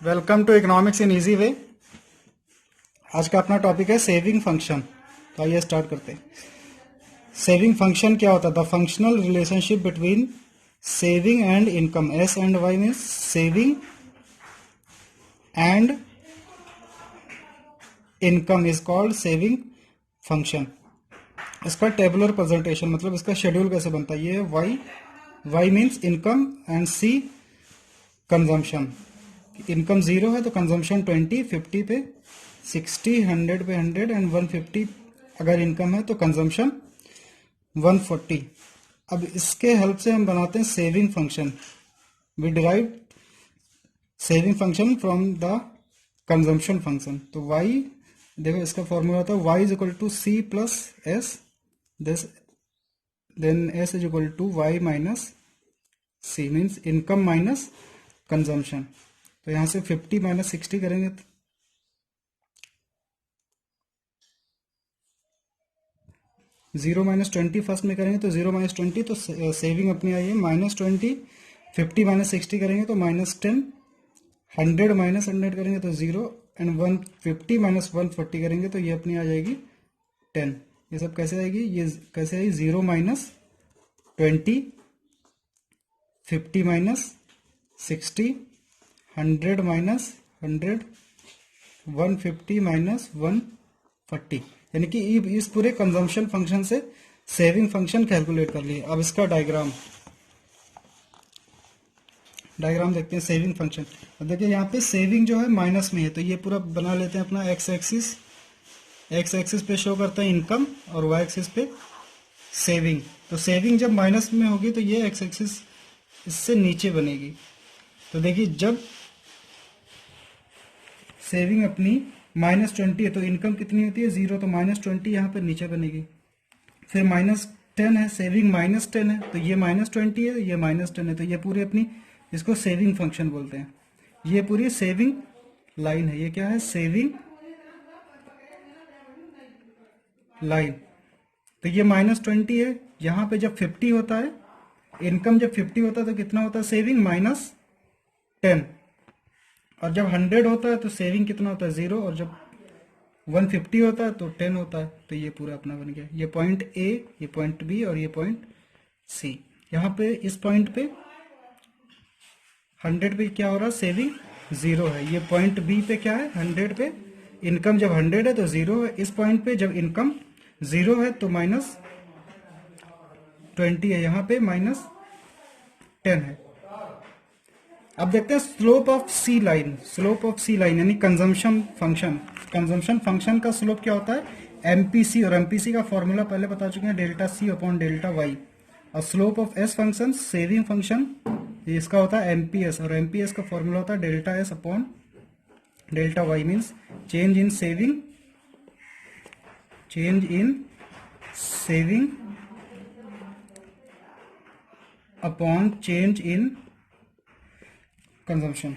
Welcome to economics in easy way. आज का अपना टॉपिक है सेविंग फंक्शन। तो आइए स्टार्ट करते हैं। सेविंग फंक्शन क्या होता है? The functional relationship between saving and income. S and Y means saving and income is called saving function. इसका टेबुलर प्रेजेंटेशन मतलब इसका शेड्यूल कैसे बनता है? ये Y Y means income and C consumption. Income 0 है तो कंजम्पशन 20, 50 पे 60, 100 पे 100 एंड 150 अगर इनकम है तो कंजम्पशन 140। अब इसके हेल्प से हम बनाते हैं saving function. We derive saving function from the consumption function. तो y देखो इसका फॉर्मूला होता है y is equal to C plus S this then s is equal to y minus C means income minus consumption. तो यहां से 50 minus 60 करेंगे तो 0 माइनस 20 फर्स्ट में करेंगे तो 0 माइनस 20 तो सेविंग अपनी आई है -20। 50 माइनस 60 करेंगे तो -10। 100 माइनस 100 करेंगे तो 0 एंड 150 माइनस 140 करेंगे तो ये अपनी आ जाएगी 10। ये सब कैसे आएगी? ये कैसे आएगी? 0 माइनस 20, 50 माइनस 60, 100 माइनस 100, 150 माइनस 140, यानी कि इस पूरे कंजम्पशन फंक्शन से सेविंग फंक्शन कैलकुलेट कर लिए। अब इसका डायग्राम देखते हैं सेविंग फंक्शन। अब देखिए यहाँ पे सेविंग जो है माइनस में है तो ये पूरा बना लेते हैं अपना एक्स एक्सिस पे शो करता है इनकम और वाई एक्सिस पे सेविंग। तो सेविंग जब माइनस में होगी तो ये एक्स एक्सिस इससे नीचे बनेगी। तो देखिए जब सेविंग अपनी -20 है तो इनकम कितनी होती है? 0। तो -20 यहाँ पर नीचे बनेगी। फिर -10 है, सेविंग -10 है तो ये -20 है, ये -10 है तो ये पूरी अपनी इसको सेविंग फंक्शन बोलते हैं। ये पूरी सेविंग लाइन है। ये क्या है? Saving line. तो ये -20 है। यहाँ पे जब 50 होता है, इनकम जब 50 होता है तो कितना होता है? सेविंग -10। और जब 100 होता है तो सेविंग कितना होता है? 0। और जब 150 होता है तो 10 होता है। तो ये पूरा अपना बन गया। ये पॉइंट ए, ये पॉइंट बी और ये पॉइंट सी। यहाँ पे इस पॉइंट पे 100 पे क्या हो रहा है? सेविंग 0 है। ये पॉइंट बी पे क्या है? 100 पे इनकम जब 100 है तो 0 है। इस पॉइंट पे जब इनकम 0 है तो -20 है, यहाँ पे -10 है। अब देखते हैं slope of C line. Slope of C line यानी कंजम्पशन फंक्शन का स्लोप क्या होता है? एमपीसी। और एमपीसी का फॉर्मूला पहले बता चुके हैं, delta C upon delta Y. और slope of S function saving function इसका होता है एमपीएस। और एमपीएस का फॉर्मूला होता है delta S upon delta Y means change in saving upon change in consumption.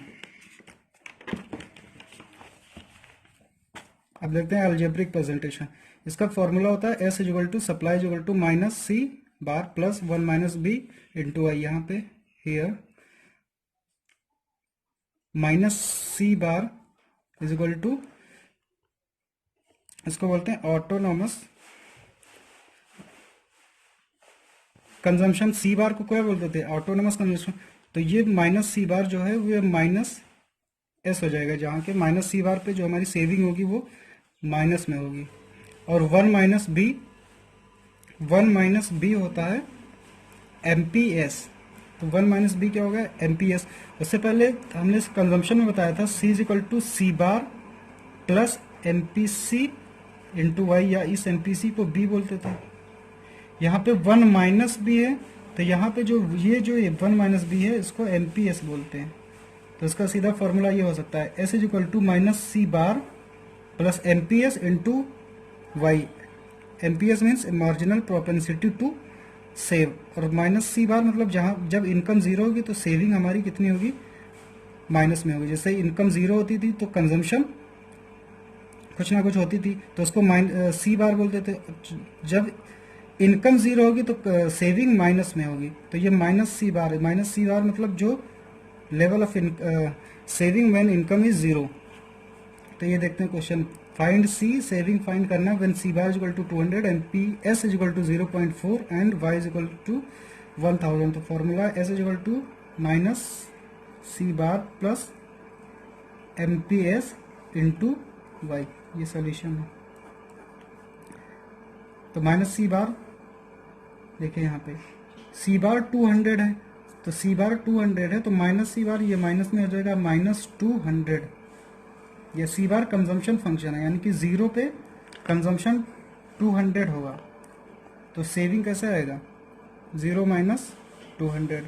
अब देखते हैं अलजेब्रिक प्रेजेंटेशन। इसका फॉर्मूला होता है S is equal to supply is equal to minus C bar plus 1 minus B into I. यहाँ पे here minus C bar is equal to, इसको बोलते हैं ऑटोनॉमस कंजम्पशन। सी बार को क्या बोलते थे? Autonomous consumption. तो ये माइनस सी बार जो है वो माइनस एस हो जाएगा, जहाँ के माइनस सी बार पे जो हमारी सेविंग होगी वो माइनस में होगी। और 1 माइनस बी होता है एमपीएस। तो 1 माइनस बी क्या होगा? एमपीएस। उससे पहले हमने कंजम्पशन में बताया था C is equal to C bar plus MPC into Y, या इस एमपीसी को बी बोलते थे। यहाँ पे 1 माइनस बी है तो यहाँ पे जो 1 माइनस बी है इसको एमपीएस बोलते हैं। तो इसका सीधा फॉर्मूला ये हो सकता है S is equal to minus C bar plus MPS into Y. MPS means marginal propensity to save, और माइनस सी बार मतलब जब इनकम 0 होगी तो सेविंग हमारी कितनी होगी? माइनस में होगी। जैसे इनकम 0 होती थी तो कंजम्पशन कुछ ना कुछ होती थी तो उसको सी बार बोलते थे। जब इनकम 0 होगी तो सेविंग माइनस में होगी। तो ये माइनस सी बार मतलब जो level of saving when income is zero. तो ये देखते हैं question, find C, saving find करना when C bar is equal to 200, and P S is equal to 0.4 and Y is equal to 1000। तो formula S is equal to minus C bar plus M P S into Y, ये solution है। तो minus C बार देखिए यहाँ पे सी बार 200 है, तो सी बार 200 है तो माइनस सी बार, ये माइनस में हो जाएगा माइनस 200। ये सी बार कंजम्पशन फंक्शन है, यानी कि जीरो पे कंजम्पशन 200 होगा, तो सेविंग कैसे आएगा, 0 माइनस 200,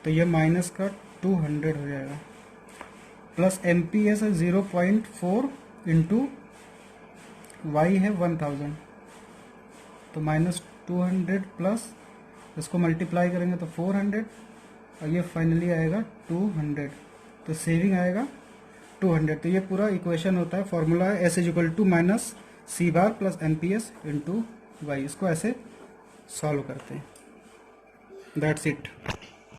तो ये माइनस का 200 हो जाएगा, प्लस एम पी एस है 0.4 इंटू वाई है 1000, तो माइनस 200 प्लस इसको मल्टीप्लाई करेंगे तो 400, और ये फाइनली आएगा 200, तो सेविंग आएगा 200। तो ये पूरा इक्वेशन होता है, फॉर्मूला है S is equal to minus C bar plus M P S into Y. इसको ऐसे सॉल्व करते हैं, दैट्स इट।